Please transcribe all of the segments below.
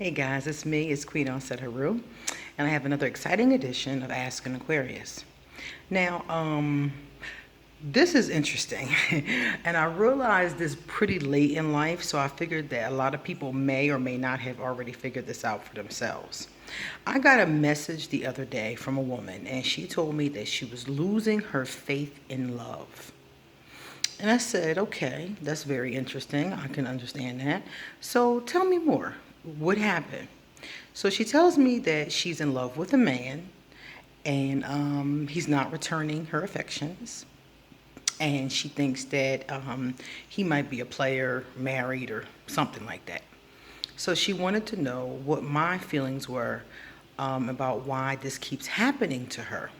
Hey guys, it's me, it's Queen Onset Haru, and I have another exciting edition of Ask an Aquarius. Now, this is interesting, and I realized this pretty late in life, so I figured that a lot of people may or may not have already figured this out for themselves. I got a message the other day from a woman, and she told me that she was losing her faith in love. And I said, okay, that's very interesting. I can understand that. So tell me more. What happened? So she tells me that she's in love with a man and he's not returning her affections. And she thinks that he might be a player, married, or something like that. So she wanted to know what my feelings were about why this keeps happening to her.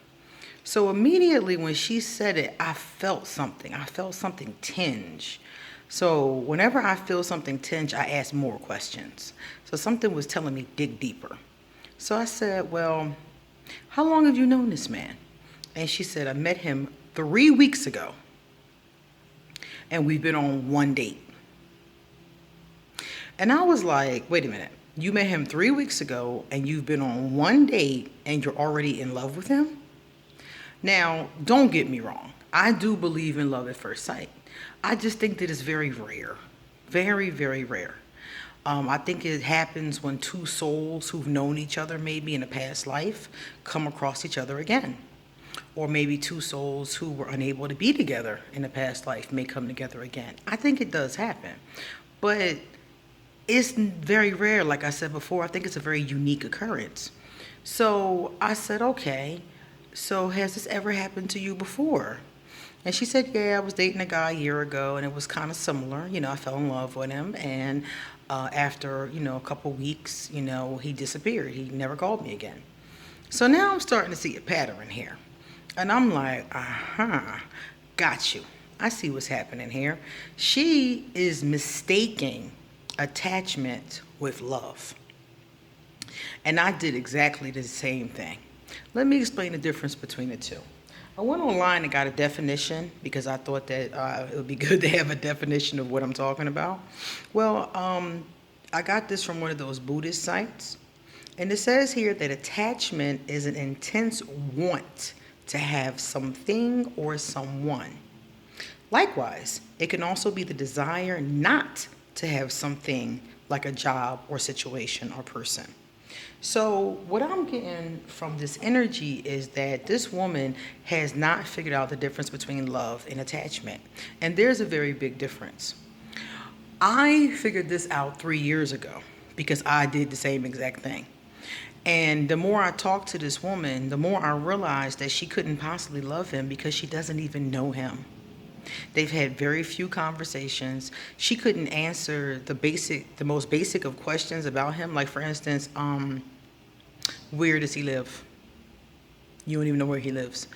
So immediately when she said it, I felt something. I felt something tinge. So whenever I feel something tinge, I ask more questions. So something was telling me dig deeper. So I said, well, how long have you known this man? And she said, I met him 3 weeks ago. And we've been on one date. And I was like, wait a minute. You met him 3 weeks ago and you've been on one date and you're already in love with him? Now, don't get me wrong. I do believe in love at first sight. I just think that it's very rare. Very, very rare. I think it happens when two souls who've known each other maybe in a past life come across each other again. Or maybe two souls who were unable to be together in a past life may come together again. I think it does happen. But it's very rare, like I said before. I think it's a very unique occurrence. So I said, okay. So has this ever happened to you before? And she said, yeah, I was dating a guy a year ago and it was kind of similar. I fell in love with him. And after, a couple weeks, he disappeared. He never called me again. So now I'm starting to see a pattern here. And I'm like, got you. I see what's happening here. She is mistaking attachment with love. And I did exactly the same thing. Let me explain the difference between the two. I went online and got a definition because I thought that it would be good to have a definition of what I'm talking about. Well, I got this from one of those Buddhist sites. And it says here that attachment is an intense want to have something or someone. Likewise, it can also be the desire not to have something like a job or situation or person. So what I'm getting from this energy is that this woman has not figured out the difference between love and attachment. And there's a very big difference. I figured this out 3 years ago because I did the same exact thing. And the more I talked to this woman, the more I realized that she couldn't possibly love him because she doesn't even know him. They've had very few conversations. She couldn't answer the most basic of questions about him. Like, for instance, where does he live? You don't even know where he lives.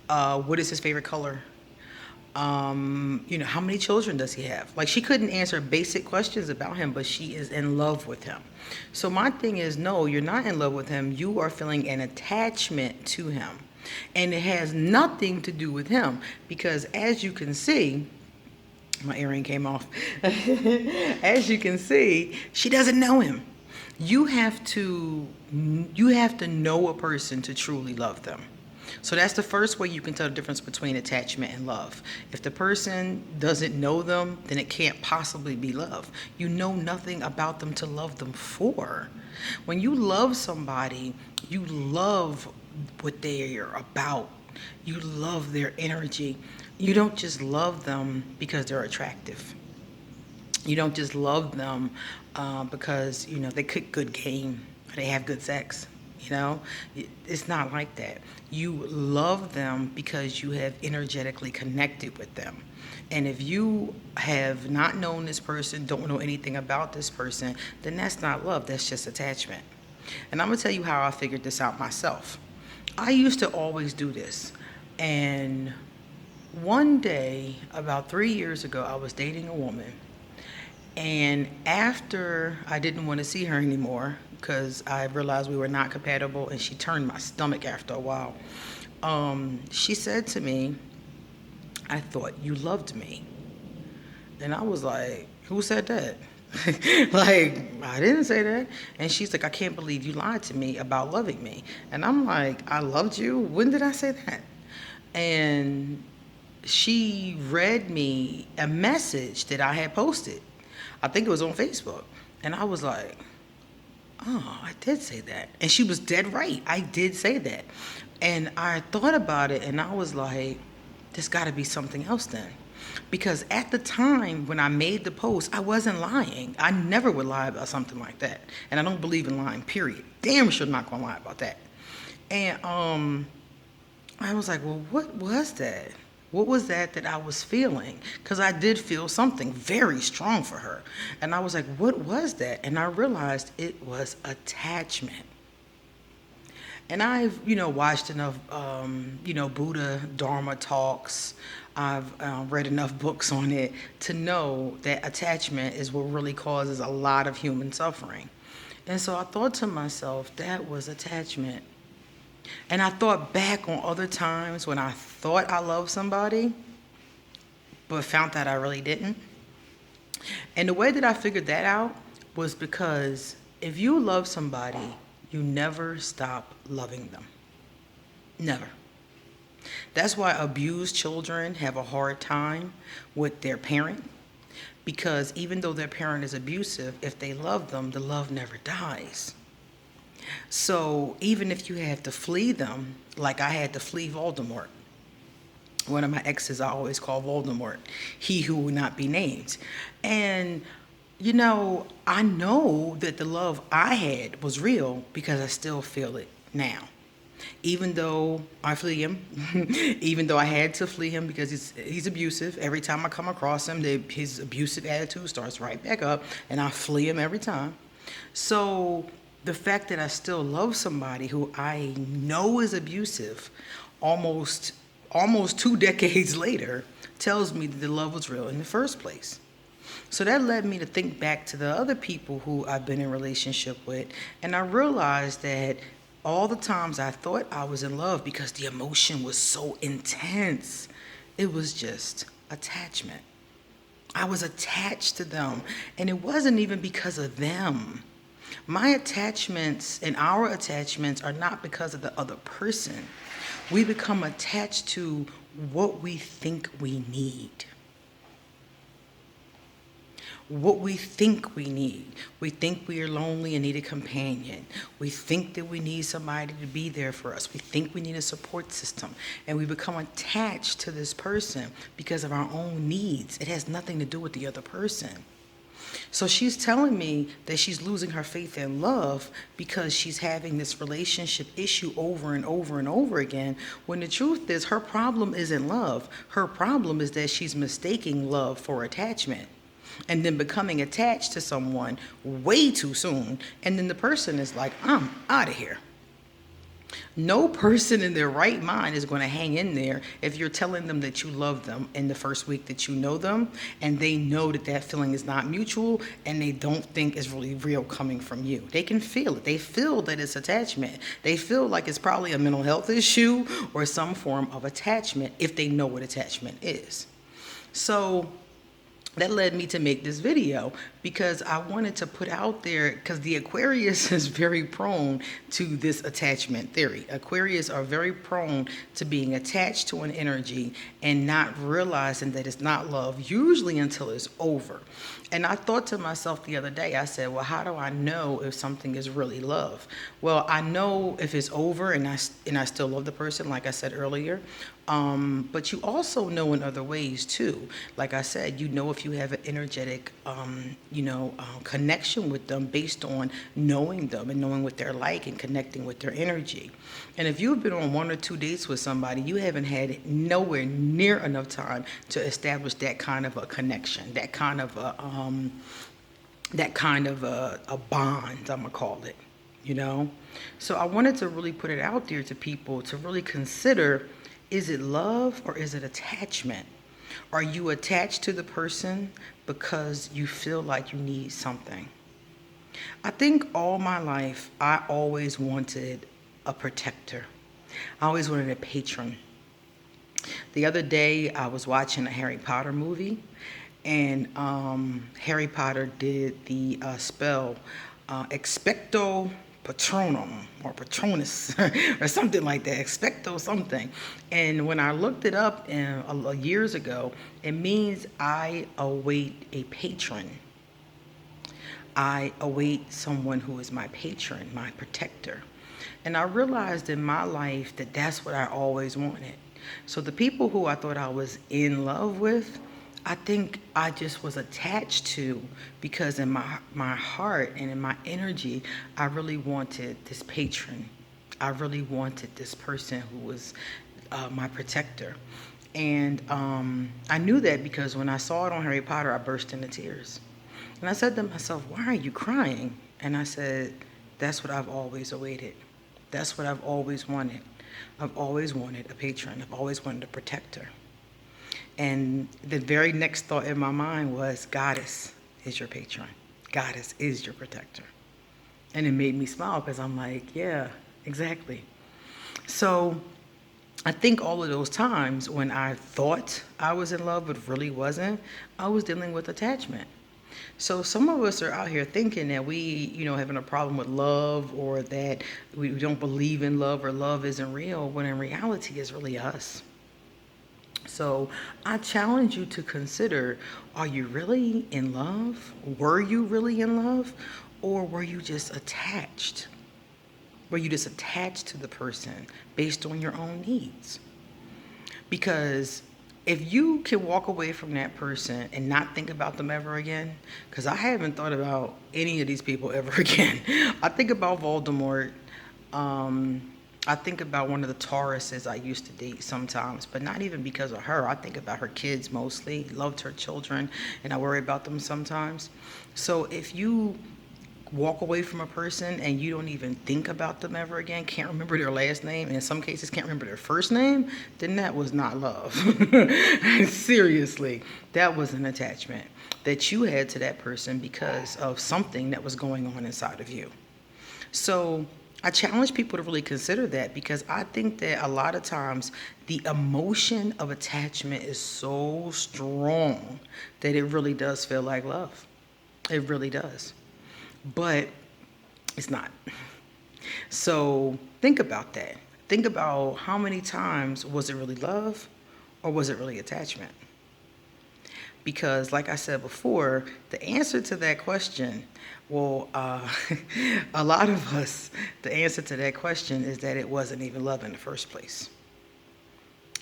What is his favorite color? How many children does he have? Like, she couldn't answer basic questions about him, but she is in love with him. So my thing is, no, you're not in love with him. You are feeling an attachment to him. And it has nothing to do with him because as you can see, my earring came off. As you can see, she doesn't know him. You have to know a person to truly love them. So that's the first way you can tell the difference between attachment and love. If the person doesn't know them, then it can't possibly be love. You know nothing about them to love them for. When you love somebody, you love what they're about. You love their energy. You don't just love them because they're attractive. You don't just love them because, they cook good game or they have good sex. It's not like that. You love them because you have energetically connected with them. And if you have not known this person, don't know anything about this person, then that's not love, that's just attachment. And I'm gonna tell you how I figured this out myself. I used to always do this. And one day, about 3 years ago, I was dating a woman. And after I didn't want to see her anymore because I realized we were not compatible and she turned my stomach after a while, she said to me, I thought you loved me. And I was like, who said that? Like, I didn't say that. And she's like, I can't believe you lied to me about loving me. And I'm like, I loved you? When did I say that? And she read me a message that I had posted. I think it was on Facebook. And I was like, oh, I did say that. And she was dead right. I did say that. And I thought about it and I was like, there's got to be something else then. Because at the time when I made the post, I wasn't lying. I never would lie about something like that. And I don't believe in lying, period. Damn sure not going to lie about that. And I was like, well, what was that? What was that I was feeling? Because I did feel something very strong for her. And I was like, what was that? And I realized it was attachment. And I've, watched enough, Buddha Dharma talks. I've read enough books on it to know that attachment is what really causes a lot of human suffering. And so I thought to myself, that was attachment. And I thought back on other times when I thought I loved somebody, but found that I really didn't. And the way that I figured that out was because if you love somebody, you never stop loving them. Never. That's why abused children have a hard time with their parent, because even though their parent is abusive, if they love them, the love never dies. So even if you have to flee them, like I had to flee Voldemort, one of my exes I always call Voldemort, he who will not be named. And, I know that the love I had was real because I still feel it now. Even though I flee him, even though I had to flee him because he's abusive. Every time I come across him, his abusive attitude starts right back up, and I flee him every time. So the fact that I still love somebody who I know is abusive almost 2 decades later tells me that the love was real in the first place. So that led me to think back to the other people who I've been in relationship with, and I realized that all the times I thought I was in love because the emotion was so intense, it was just attachment. I was attached to them, and it wasn't even because of them. My attachments and our attachments are not because of the other person. We become attached to what we think we need. What we think we need. We think we are lonely and need a companion. We think that we need somebody to be there for us. We think we need a support system. And we become attached to this person because of our own needs. It has nothing to do with the other person. So she's telling me that she's losing her faith in love because she's having this relationship issue over and over and over again, when the truth is her problem isn't love. Her problem is that she's mistaking love for attachment and then becoming attached to someone way too soon. And then the person is like, I'm out of here. No person in their right mind is going to hang in there if you're telling them that you love them in the first week that you know them, and they know that that feeling is not mutual, and they don't think it's really real coming from you. They can feel it. They feel that it's attachment. They feel like it's probably a mental health issue or some form of attachment if they know what attachment is. So that led me to make this video because I wanted to put out there, because the Aquarius is very prone to this attachment theory. Aquarius are very prone to being attached to an energy and not realizing that it's not love, usually until it's over. And I thought to myself the other day, I said, well, how do I know if something is really love? Well, I know if it's over and I still love the person, like I said earlier. But you also know in other ways too. Like I said, you know if you have an energetic, connection with them based on knowing them and knowing what they're like and connecting with their energy. And if you've been on 1 or 2 dates with somebody, you haven't had nowhere near enough time to establish that kind of a connection, that kind of a bond, I'm gonna call it. So I wanted to really put it out there to people to really consider. Is it love or is it attachment? Are you attached to the person because you feel like you need something? I think all my life, I always wanted a protector. I always wanted a patron. The other day, I was watching a Harry Potter movie, And Harry Potter did the spell expecto patronum or patronus or something like that, expecto something. And when I looked it up years ago, it means I await a patron. I await someone who is my patron, my protector. And I realized in my life that that's what I always wanted. So the people who I thought I was in love with, I think I just was attached to, because in my heart and in my energy, I really wanted this patron. I really wanted this person who was my protector. And I knew that because when I saw it on Harry Potter, I burst into tears. And I said to myself, why are you crying? And I said, that's what I've always awaited. That's what I've always wanted. I've always wanted a patron. I've always wanted a protector. And the very next thought in my mind was, Goddess is your patron. Goddess is your protector. And it made me smile because I'm like, yeah, exactly. So I think all of those times when I thought I was in love but really wasn't, I was dealing with attachment. So some of us are out here thinking that we, having a problem with love, or that we don't believe in love, or love isn't real, when in reality it's really us. So I challenge you to consider, are you really in love? Were you really in love? Or were you just attached? Were you just attached to the person based on your own needs? Because if you can walk away from that person and not think about them ever again, because I haven't thought about any of these people ever again. I think about Voldemort. I think about one of the Tauruses I used to date sometimes, but not even because of her. I think about her kids mostly, loved her children, and I worry about them sometimes. So if you walk away from a person and you don't even think about them ever again, can't remember their last name, and in some cases can't remember their first name, then that was not love. Seriously, that was an attachment that you had to that person because of something that was going on inside of you. So I challenge people to really consider that, because I think that a lot of times the emotion of attachment is so strong that it really does feel like love. It really does. But it's not. So think about that. Think about how many times was it really love, or was it really attachment? Because, like I said before, the answer to that question, well, a lot of us, the answer to that question is that it wasn't even love in the first place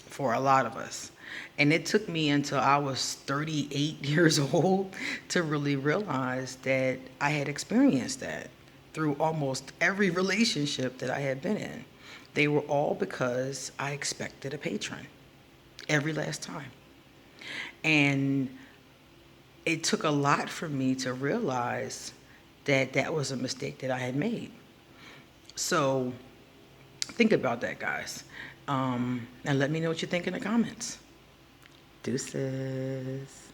for a lot of us. And it took me until I was 38 years old to really realize that I had experienced that through almost every relationship that I had been in. They were all because I expected a patron every last time. And it took a lot for me to realize that that was a mistake that I had made. So think about that, guys. And let me know what you think in the comments. Deuces.